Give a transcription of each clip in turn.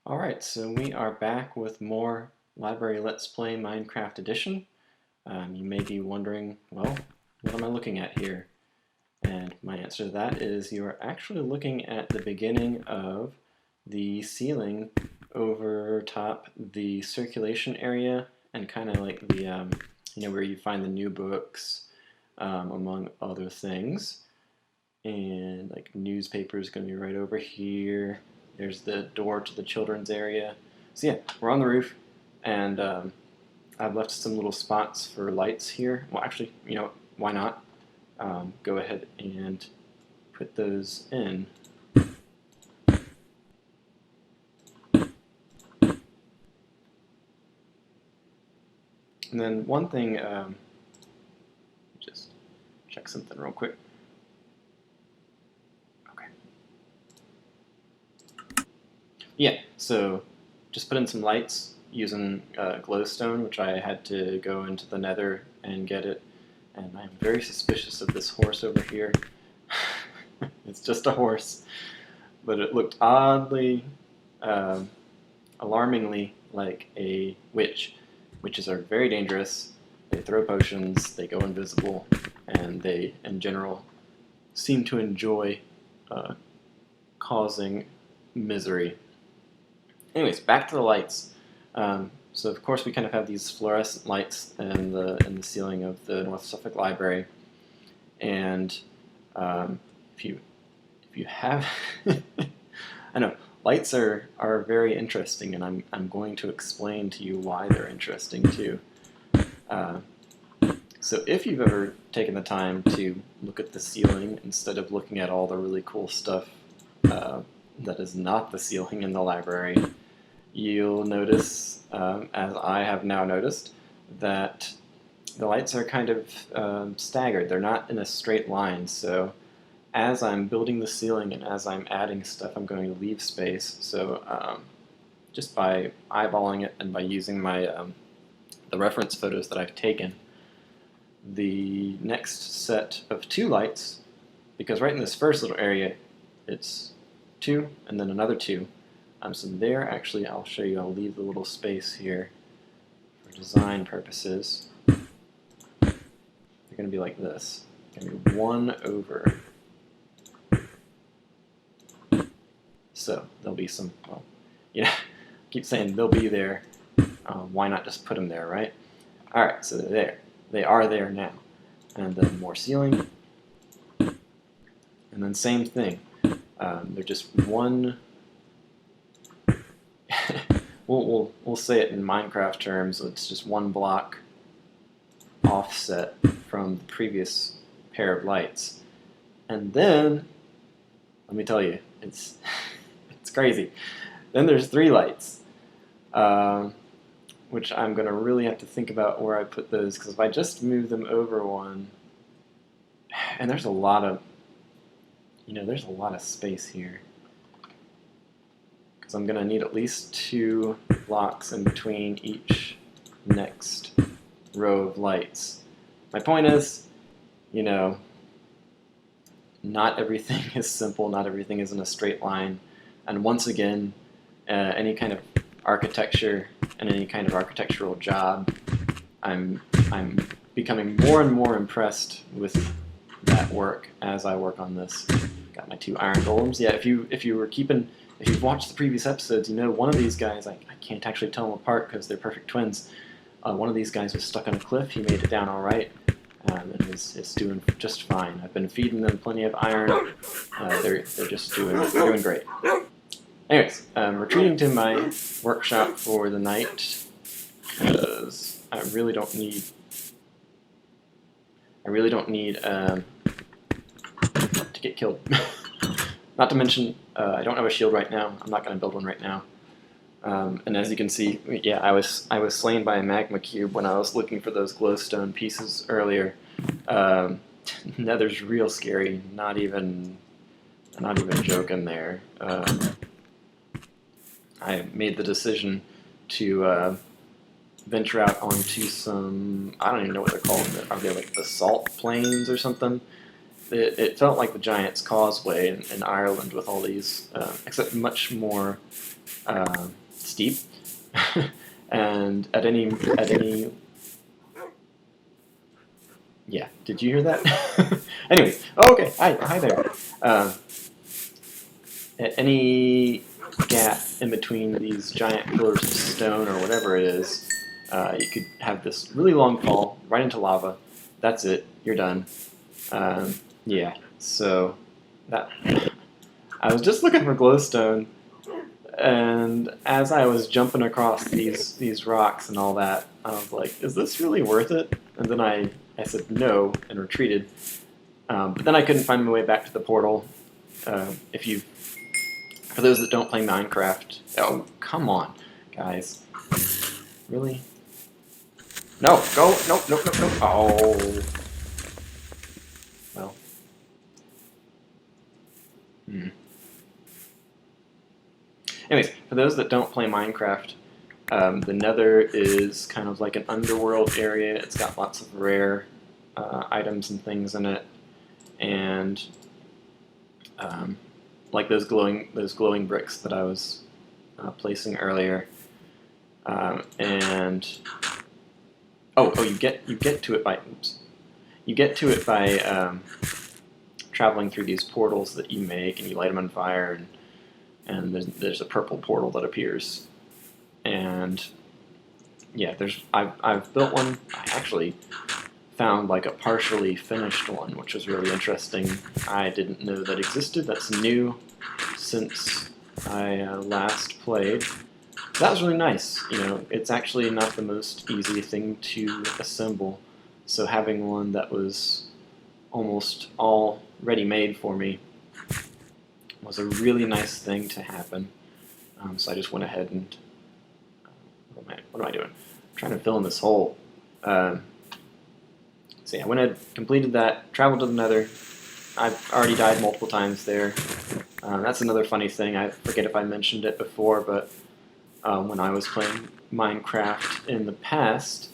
Alright, so we are back with more Library Let's Play Minecraft Edition. You may be wondering, well, what am I looking at here? And my answer to that is you are actually looking at the beginning of the ceiling over top the circulation area and kind of like the, where you find the new books, among other things. And like newspapers going to be right over here. There's the door to the children's area. So yeah, we're on the roof, and I've left some little spots for lights here. Well, actually, why not? Go ahead and put those in. And then one thing, just check something real quick. Yeah, so just put in some lights using glowstone, which I had to go into the Nether and get it. And I'm very suspicious of this horse over here. It's just a horse, but it looked oddly, alarmingly like a witch. Witches are very dangerous. They throw potions, they go invisible, and they, in general, seem to enjoy causing misery. Anyways, back to the lights. So of course we kind of have these fluorescent lights in the ceiling of the North Suffolk Library, and if you have, I know lights are very interesting, and I'm going to explain to you why they're interesting too. So if you've ever taken the time to look at the ceiling instead of looking at all the really cool stuff that is not the ceiling in the library, you'll notice, as I have now noticed, that the lights are kind of staggered. They're not in a straight line, so as I'm building the ceiling and as I'm adding stuff, I'm going to leave space. So just by eyeballing it and by using my the reference photos that I've taken, the next set of 2 lights, because right in this first little area, it's 2 and then another 2. So there, actually, I'll show you, I'll leave the little space here for design purposes. They're going to be like this. Going to be 1 over. So there'll be some, well, I keep saying they'll be there. Why not just put them there, right? Alright, so they're there. They are there now. And then more ceiling. And then same thing. They're just 1... We'll say it in Minecraft terms. It's just 1 block offset from the previous pair of lights, and then let me tell you, it's it's crazy. Then there's 3 lights, which I'm gonna really have to think about where I put those, because if I just move them over 1, and there's a lot of space here. Because I'm going to need at least 2 blocks in between each next row of lights. My point is, not everything is simple, not everything is in a straight line, and once again, any kind of architecture and any kind of architectural job, I'm becoming more and more impressed with that work as I work on this. Got my 2 iron golems. Yeah, if you've watched the previous episodes, one of these guys, I can't actually tell them apart because they're perfect twins. One of these guys was stuck on a cliff. He made it down all right, and is doing just fine. I've been feeding them plenty of iron. They're just doing great. Anyways, retreating to my workshop for the night because I really don't need to get killed. Not to mention, I don't have a shield right now. I'm not going to build one right now. And as you can see, yeah, I was slain by a magma cube when I was looking for those glowstone pieces earlier. Nether's real scary. Not even joking there. I made the decision to venture out onto some, I don't even know what they're called. Are they like the salt plains or something? It felt like the Giant's Causeway in Ireland with all these, except much more steep, and at any yeah, did you hear that? Anyway, oh, okay, hi there. At any gap in between these giant pillars of stone or whatever it is, you could have this really long fall right into lava. That's it. You're done. Yeah. So that I was just looking for glowstone, and as I was jumping across these rocks and all that, I was like, "Is this really worth it?" And then I said no and retreated. But then I couldn't find my way back to the portal. If you For those that don't play Minecraft, oh, come on, guys. Really? No, go, nope. Oh. Well. Anyways, for those that don't play Minecraft, the Nether is kind of like an underworld area. It's got lots of rare items and things in it, and like those glowing bricks that I was placing earlier, and you get to it by traveling through these portals that you make, and you light them on fire, and there's a purple portal that appears, and yeah, I've built one. I actually found like a partially finished one, which was really interesting. I didn't know that existed. That's new since I last played. That was really nice. You know, it's actually not the most easy thing to assemble, so having one that was almost all ready-made for me was a really nice thing to happen. So I just went ahead and what am I doing? I'm trying to fill in this hole. So yeah, I went ahead, completed that, traveled to the Nether. I've already died multiple times there. That's another funny thing. I forget if I mentioned it before, but when I was playing Minecraft in the past,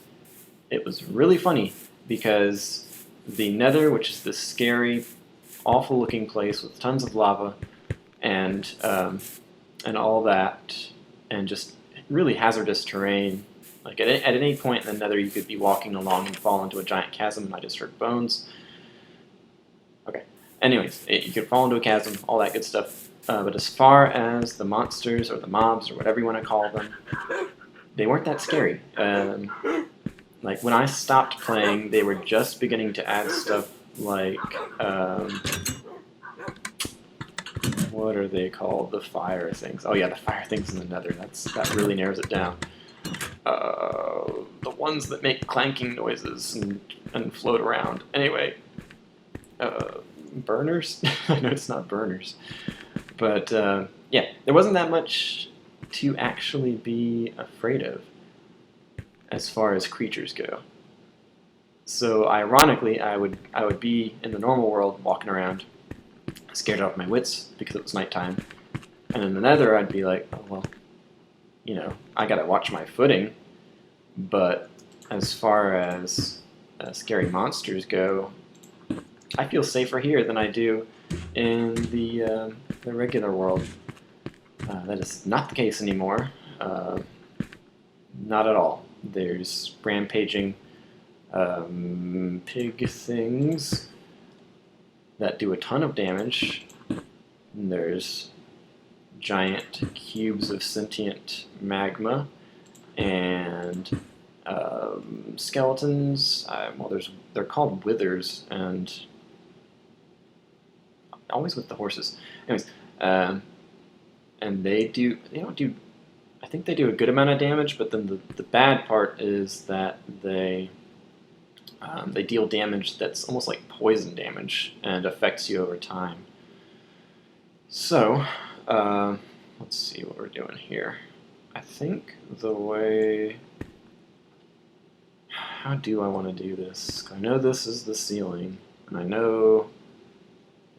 it was really funny because the Nether, which is this scary, awful-looking place with tons of lava and all that, and just really hazardous terrain. Like at any point in the Nether, you could be walking along and fall into a giant chasm, and I just heard bones. Okay. Anyways, you could fall into a chasm, all that good stuff. But as far as the monsters or the mobs or whatever you want to call them, they weren't that scary. Like when I stopped playing, they were just beginning to add stuff like what are they called? The fire things. Oh yeah, the fire things in the Nether. That really narrows it down. The ones that make clanking noises and float around. Anyway, burners? I know it's not burners. But yeah, there wasn't that much to actually be afraid of as far as creatures go. So ironically, I would be in the normal world walking around, scared out of my wits because it was nighttime. And in the Nether, I'd be like, oh, well, you know, I gotta watch my footing. But as far as scary monsters go, I feel safer here than I do in the regular world. That is not the case anymore. Not at all. There's rampaging pig things that do a ton of damage. And there's giant cubes of sentient magma and skeletons. Well, they're called withers, and always with the horses. Anyways, and they don't do. I think they do a good amount of damage, but then the bad part is that they deal damage that's almost like poison damage and affects you over time. So, let's see what we're doing here. I think the way... How do I want to do this? I know this is the ceiling, and I know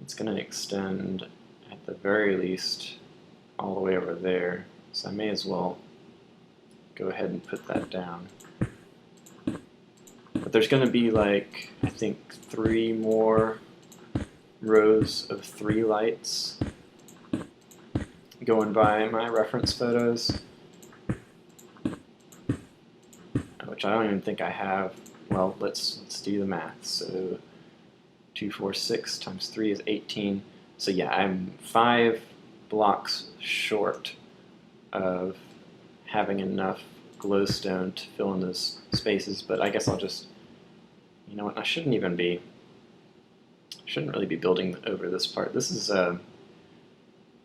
it's going to extend, at the very least, all the way over there. So I may as well go ahead and put that down. But there's going to be like, I think, 3 more rows of 3 lights going by my reference photos, which I don't even think I have. Well, let's do the math. So 246 times 3 is 18. So yeah, I'm 5 blocks short of having enough glowstone to fill in those spaces, but I guess I'll just, you know what, I shouldn't really be building over this part. This is,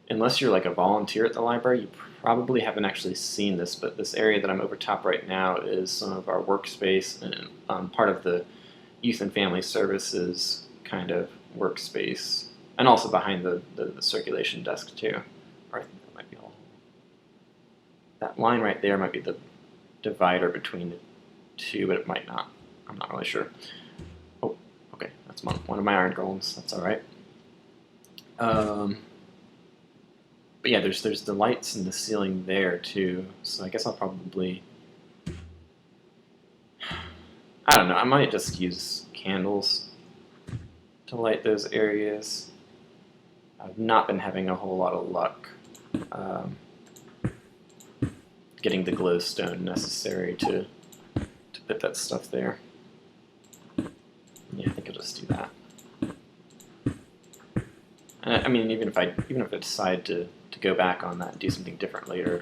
unless you're like a volunteer at the library, you probably haven't actually seen this, but this area that I'm over top right now is some of our workspace and part of the youth and family services kind of workspace, and also behind the circulation desk too. Or I think that might be all. That line right there might be the divider between the two, but it might not. I'm not really sure. Oh, okay, that's one of my iron golems. That's all right. But yeah, there's the lights in the ceiling there too. So I guess I'll probably, I don't know. I might just use candles to light those areas. I've not been having a whole lot of luck getting the glowstone necessary to put that stuff there. Yeah, I think I'll just do that. And I mean, even if I decide to go back on that and do something different later,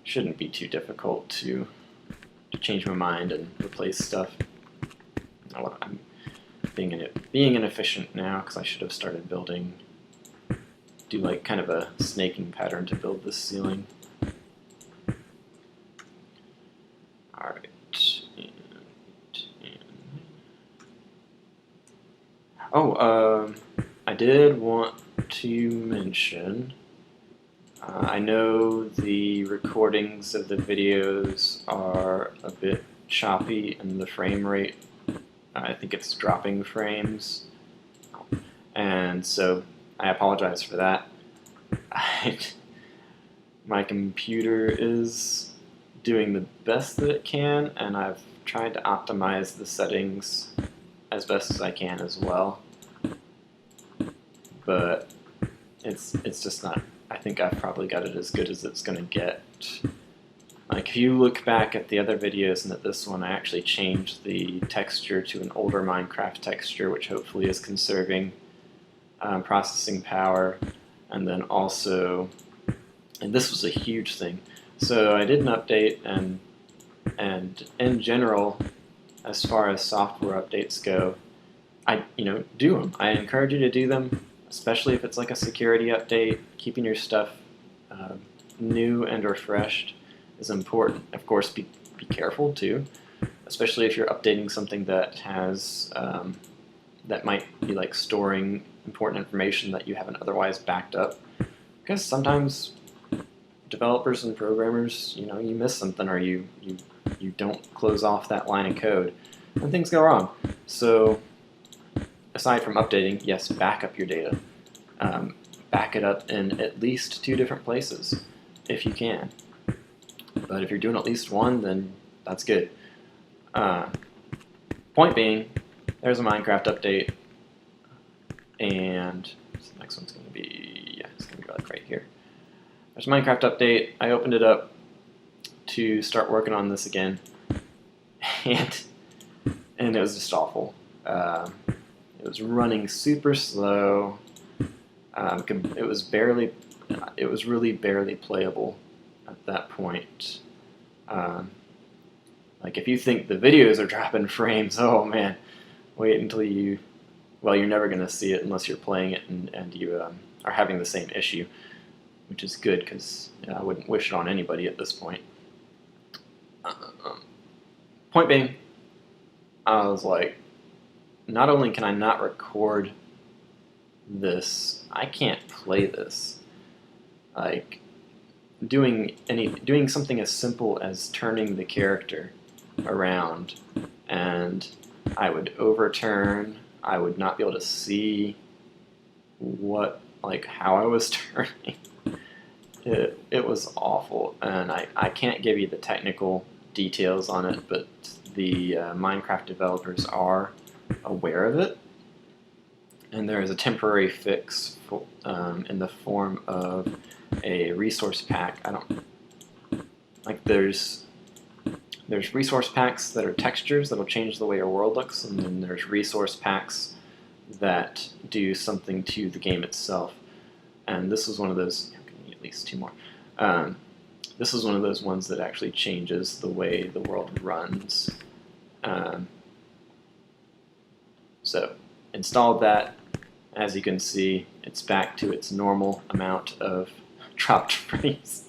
shouldn't be too difficult to change my mind and replace stuff. I'm being inefficient now because I should have started building, do like kind of a snaking pattern to build this ceiling. All right. I did want to mention, I know the recordings of the videos are a bit choppy and the frame rate, I think it's dropping frames, and so I apologize for that. My computer is doing the best that it can, and I've tried to optimize the settings as best as I can as well, but it's just not. I think I've probably got it as good as it's going to get. Like if you look back at the other videos and at this one, I actually changed the texture to an older Minecraft texture, which hopefully is conserving processing power, and then also, and this was a huge thing. So I did an update, and in general, as far as software updates go, do them. I encourage you to do them, especially if it's like a security update. Keeping your stuff new and refreshed is important. Of course, be careful too, especially if you're updating something that has that might be like storing important information that you haven't otherwise backed up. Because sometimes developers and programmers, you miss something, or you don't close off that line of code, and things go wrong. So aside from updating, yes, back up your data. Back it up in at least 2 different places if you can. But if you're doing at least one, then that's good. Point being, there's a Minecraft update, and the next one's going to be, yeah, it's going to be like right here. There's a Minecraft update. I opened it up to start working on this again, and it was just awful. It was running super slow. It was really barely playable at that point. Like if you think the videos are dropping frames, oh man, wait until you're never going to see it unless you're playing it and you are having the same issue, which is good because I wouldn't wish it on anybody at this point. Point being, I was like, not only can I not record this, I can't play this. Like doing something as simple as turning the character around, and I would overturn. I would not be able to see how I was turning. It was awful, and I can't give you the technical details on it, but the Minecraft developers are aware of it, and there is a temporary fix for, in the form of a resource pack. I don't like there's resource packs that are textures that'll change the way your world looks, and then there's resource packs that do something to the game itself. And this is one of those. I'm gonna need at least 2 more. This is one of those ones that actually changes the way the world runs. So installed that. As you can see, it's back to its normal amount of dropped frames.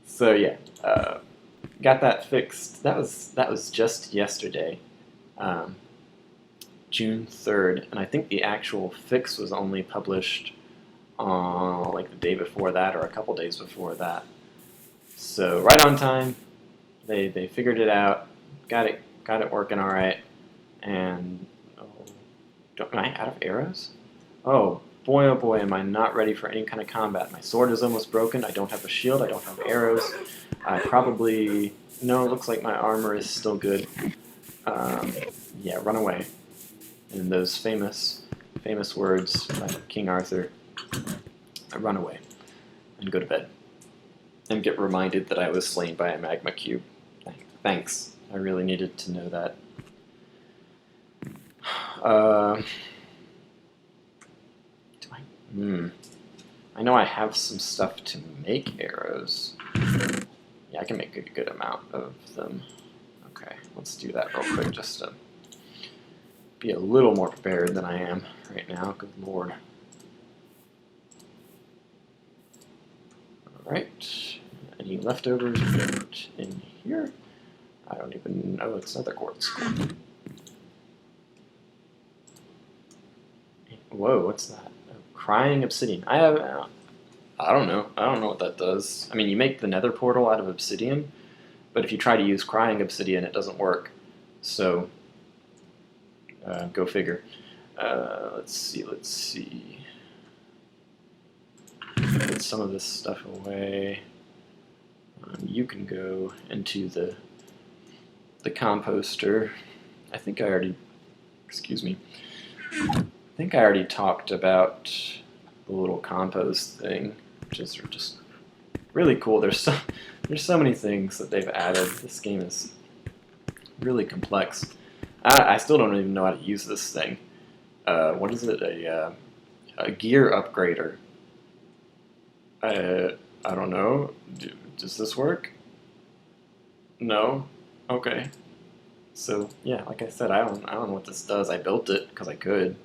So yeah, got that fixed. That was just yesterday, June 3rd, and I think the actual fix was only published like the day before that or a couple days before that. So right on time. They figured it out, got it working all right, and am I out of arrows? Oh boy, am I not ready for any kind of combat. My sword is almost broken. I don't have a shield. I don't have arrows. I probably... No, it looks like my armor is still good. Yeah, run away. In those famous words by King Arthur, I run away and go to bed. And get reminded that I was slain by a magma cube. Thanks. I really needed to know that. I know I have some stuff to make arrows. Yeah, I can make a good amount of them. Okay, let's do that real quick just to be a little more prepared than I am right now. Good lord. Alright, any leftovers put in here? I don't even know, it's another quartz. Whoa, what's that? Crying obsidian. I don't know what that does. I mean, you make the Nether portal out of obsidian, but if you try to use crying obsidian, it doesn't work. So, go figure. Let's see. Put some of this stuff away. You can go into the composter. I think I already talked about the little compost thing, which is just really cool. There's so many things that they've added. This game is really complex. I still don't even know how to use this thing. What is it? A gear upgrader. I don't know. Does this work? No. Okay. So yeah, like I said, I don't know what this does. I built it because I could.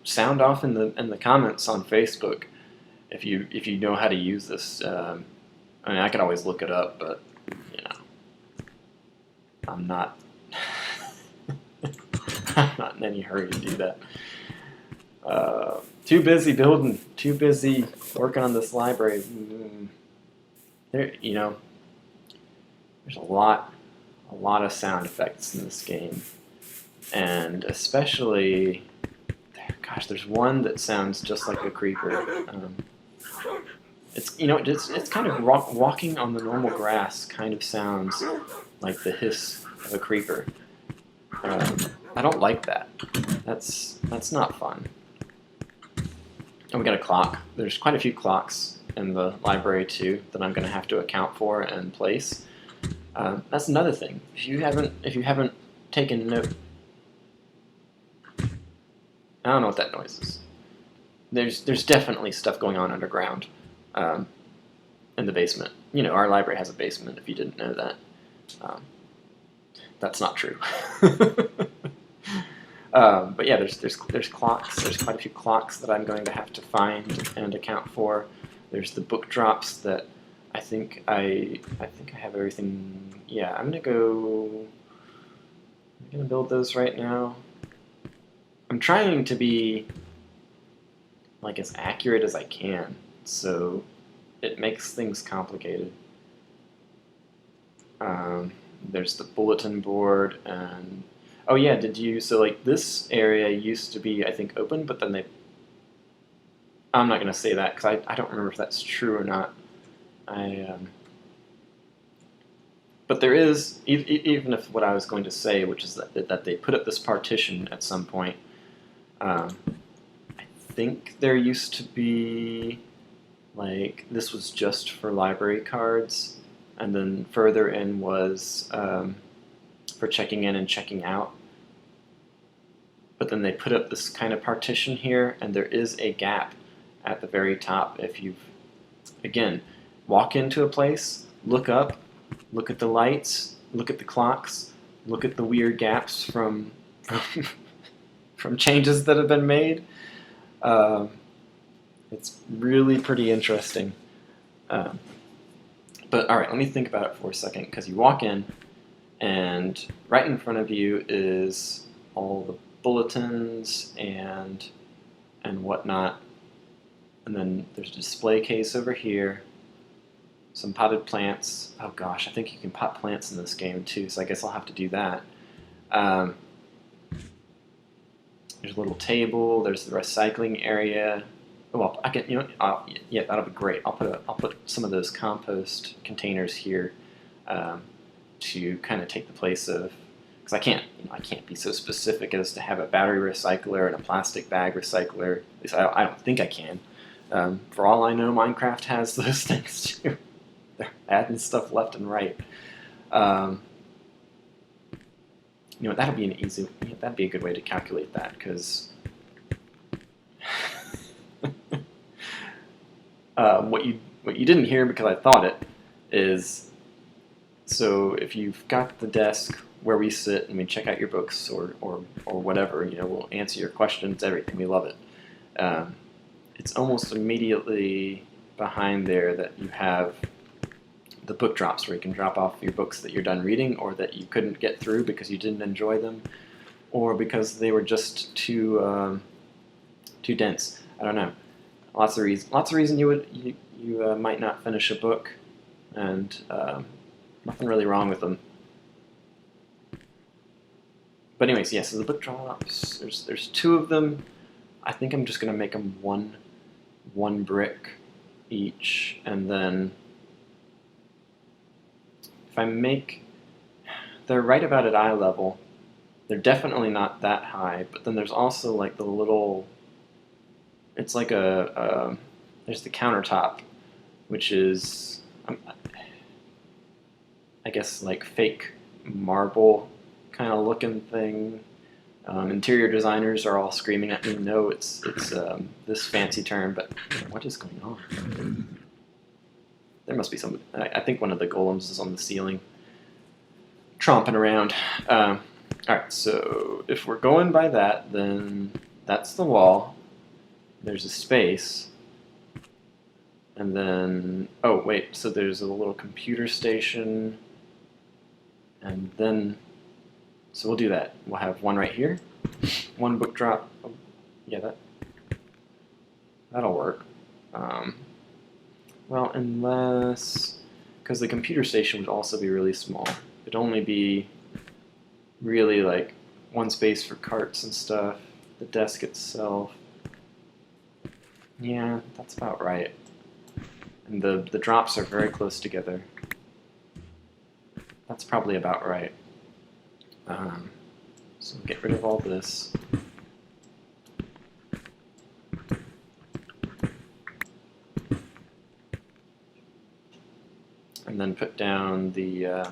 Sound off in the comments on Facebook if you know how to use this. I mean, I could always look it up, but you know, I'm not I'm not in any hurry to do that. Too busy building. Too busy working on this library. There, you know, there's a lot of sound effects in this game, and especially. Gosh, there's one that sounds just like a creeper. It's kind of walking on the normal grass kind of sounds like the hiss of a creeper. I don't like that. That's not fun. And we got a clock. There's quite a few clocks in the library too that I'm going to have to account for and place. That's another thing. If you haven't taken note. I don't know what that noise is. There's definitely stuff going on underground in the basement. You know, our library has a basement, if you didn't know that. That's not true. But yeah, there's clocks. There's quite a few clocks that I'm going to have to find and account for. There's the book drops that I think I have everything. Yeah, I'm gonna build those right now. I'm trying to be like as accurate as I can, so it makes things complicated. There's the bulletin board, and oh yeah, so like this area used to be, I think, open, but then I'm not gonna say that because I don't remember if that's true or not. but there is, even if what I was going to say, which is that they put up this partition at some point. I think there used to be, like, this was just for library cards, and then further in was for checking in and checking out. But then they put up this kind of partition here, and there is a gap at the very top. If you've, again, walk into a place, look up, look at the lights, look at the clocks, look at the weird gaps from changes that have been made. It's really pretty interesting. But all right, let me think about it for a second, because you walk in, and right in front of you is all the bulletins and whatnot, and then there's a display case over here, some potted plants. Oh gosh, I think you can pot plants in this game too, so I guess I'll have to do that. There's a little table. There's the recycling area. Oh, well, I can, you know, yeah, that'll be great. I'll put some of those compost containers here to kind of take the place of, because I can't be so specific as to have a battery recycler and a plastic bag recycler. At least I don't think I can. For all I know, Minecraft has those things too. They're adding stuff left and right. You know, that'd be a good way to calculate that, because what you didn't hear, because I thought it, is, so if you've got the desk where we sit and we check out your books or whatever, you know, we'll answer your questions, everything, we love it. It's almost immediately behind there that you have the book drops, where you can drop off your books that you're done reading, or that you couldn't get through because you didn't enjoy them, or because they were just too dense. I don't know. Lots of reason you might not finish a book, and nothing really wrong with them. But anyways, yeah. So the book drops. There's two of them. I think I'm just gonna make them one brick each, and then if I make, they're right about at eye level. They're definitely not that high, but then there's also like the little, it's like there's the countertop, which is, I guess, like fake marble kind of looking thing. Interior designers are all screaming at me, no, it's this fancy term, but what is going on? There must be some, I think one of the golems is on the ceiling, tromping around. Alright, so if we're going by that, then that's the wall. There's a space. And then, oh wait, so there's a little computer station. And then, so we'll do that. We'll have one right here. One book drop. Oh, yeah, that'll work. Well, unless, because the computer station would also be really small. It'd only be really like one space for carts and stuff. The desk itself. Yeah, that's about right. And the drops are very close together. That's probably about right. So get rid of all this. And then put down the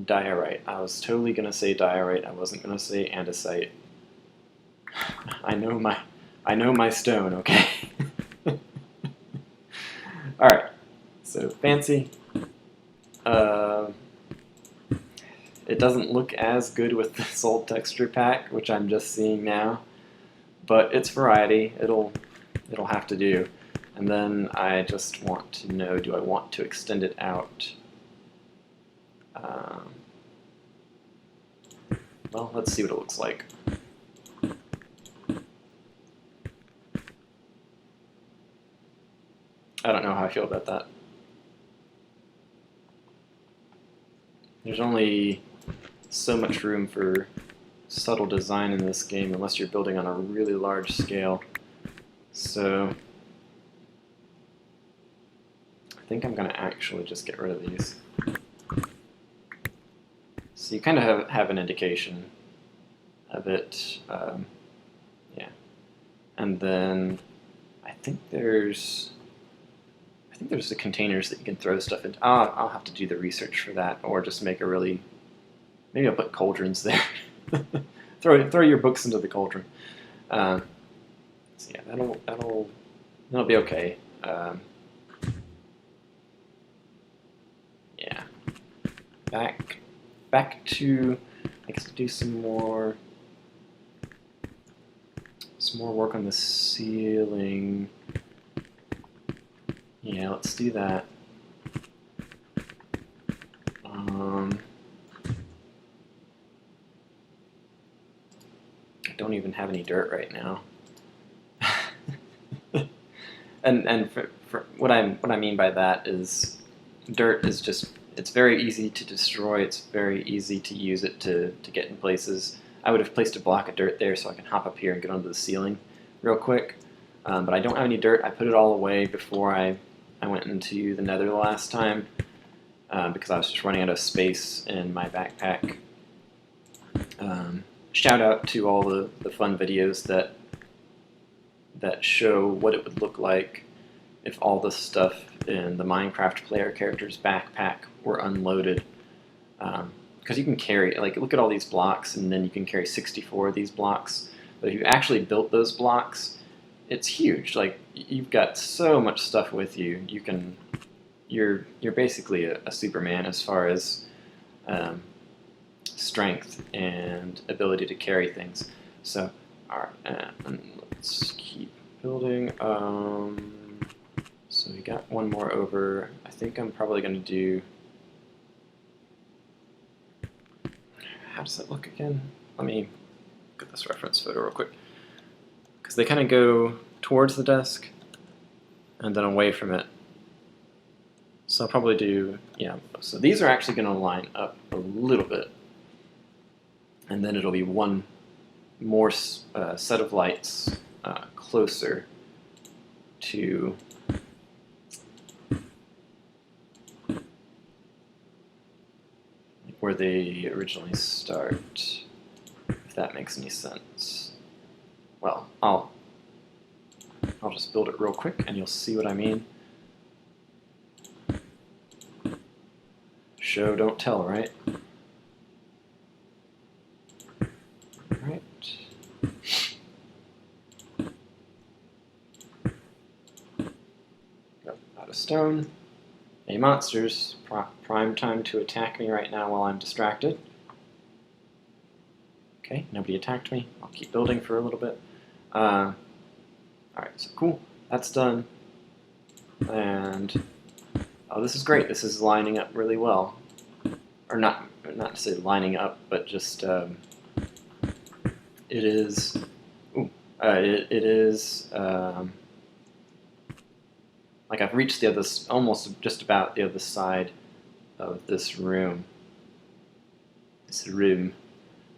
diorite. I was totally going to say diorite. I wasn't going to say andesite. I know my stone, okay? Alright, so fancy. It doesn't look as good with this old texture pack, which I'm just seeing now, but it's variety. It'll have to do. And then I just want to know, do I want to extend it out? Well, let's see what it looks like. I don't know how I feel about that. There's only so much room for subtle design in this game unless you're building on a really large scale. So I think I'm going to actually just get rid of these. So you kind of have an indication of it. Yeah. And then I think there's the containers that you can throw stuff into. I'll have to do the research for that, or just make a really, maybe I'll put cauldrons there. throw your books into the cauldron. So yeah, that'll be okay. Yeah. Back to, I guess, do some more work on the ceiling. Yeah, let's do that. I don't even have any dirt right now. and for what I mean by that is, dirt is just, it's very easy to destroy. It's very easy to use it to get in places. I would have placed a block of dirt there so I can hop up here and get onto the ceiling real quick. But I don't have any dirt. I put it all away before I went into the Nether the last time because I was just running out of space in my backpack. Shout out to all the fun videos that show what it would look like if all the stuff in the Minecraft player character's backpack were unloaded. Because you can carry, like, look at all these blocks, and then you can carry 64 of these blocks. But if you actually built those blocks, it's huge. Like, you've got so much stuff with you. You're basically a Superman as far as strength and ability to carry things. So, all right, let's keep building. So we got one more over. I think I'm probably going to do. How does that look again? Let me look at this reference photo real quick. Because they kind of go towards the desk and then away from it. So I'll probably do, yeah, so these are actually going to line up a little bit. And then it'll be one more set of lights closer to where they originally start, if that makes any sense. Well, I'll just build it real quick and you'll see what I mean. Show, don't tell, right? Right. Got out of stone. Hey monsters, prime time to attack me right now while I'm distracted. Okay, nobody attacked me. I'll keep building for a little bit. Alright, so cool. That's done. And, oh, this is great. This is lining up really well. Or not to say lining up, but just, it is, it is, like I've reached the other, almost just about the other side of this room.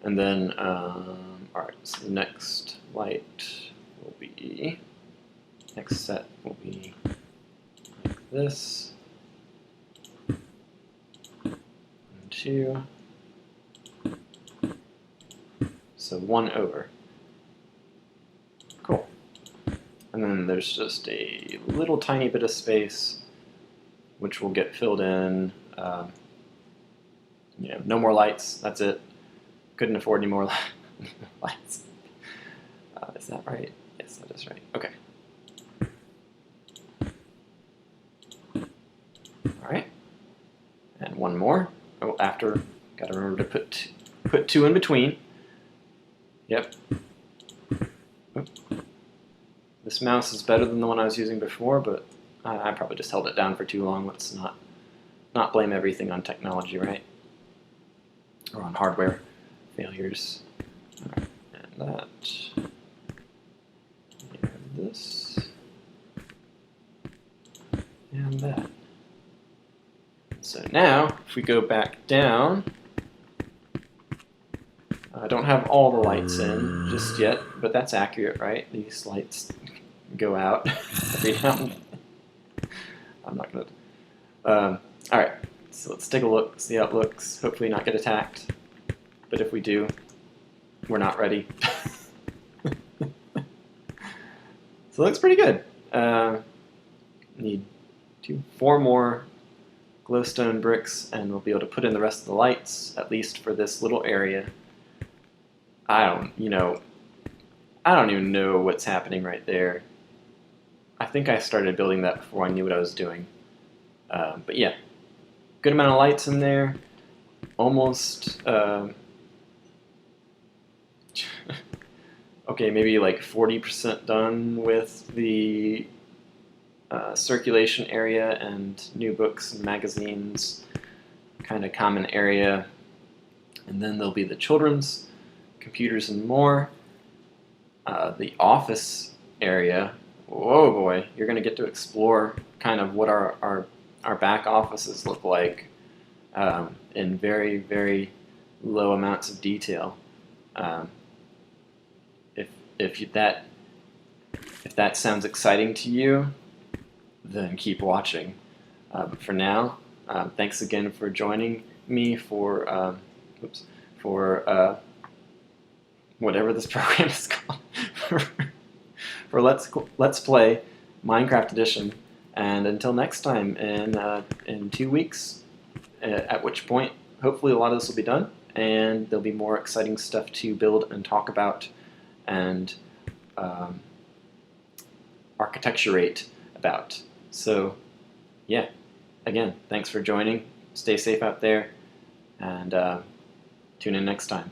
And then, alright, so the next light will be, next set will be like this. 1, 2. So 1 over. Cool. And then there's just a little tiny bit of space which will get filled in. No more lights, that's it. Couldn't afford any more lights. Is that right? Yes, that is right. Okay. Alright. And one more. Oh, after, gotta remember to put 2 in between. Yep. Oop. This mouse is better than the one I was using before, but I probably just held it down for too long. Let's not blame everything on technology, right? Or on hardware failures. Alright, and that. And this. And that. So now, if we go back down, I don't have all the lights in just yet, but that's accurate, right? These lights go out every now and then. I'm not gonna. Alright, so let's take a look, see how it looks. Hopefully not get attacked. but if we do, we're not ready. So it looks pretty good. Need 4 more glowstone bricks, and we'll be able to put in the rest of the lights, at least for this little area. I don't even know what's happening right there. I think I started building that before I knew what I was doing. But yeah, good amount of lights in there. Almost, okay, maybe like 40% done with the circulation area and new books and magazines, kind of common area. And then there'll be the children's, computers and more. The office area, whoa boy, you're going to get to explore kind of what our back offices look like in very, very low amounts of detail. If that sounds exciting to you, then keep watching. But for now, thanks again for joining me for whatever this program is called, for Let's Play Minecraft Edition. And until next time, in 2 weeks, at which point hopefully a lot of this will be done, and there'll be more exciting stuff to build and talk about and architecturate about. So yeah, again, thanks for joining. Stay safe out there, and tune in next time.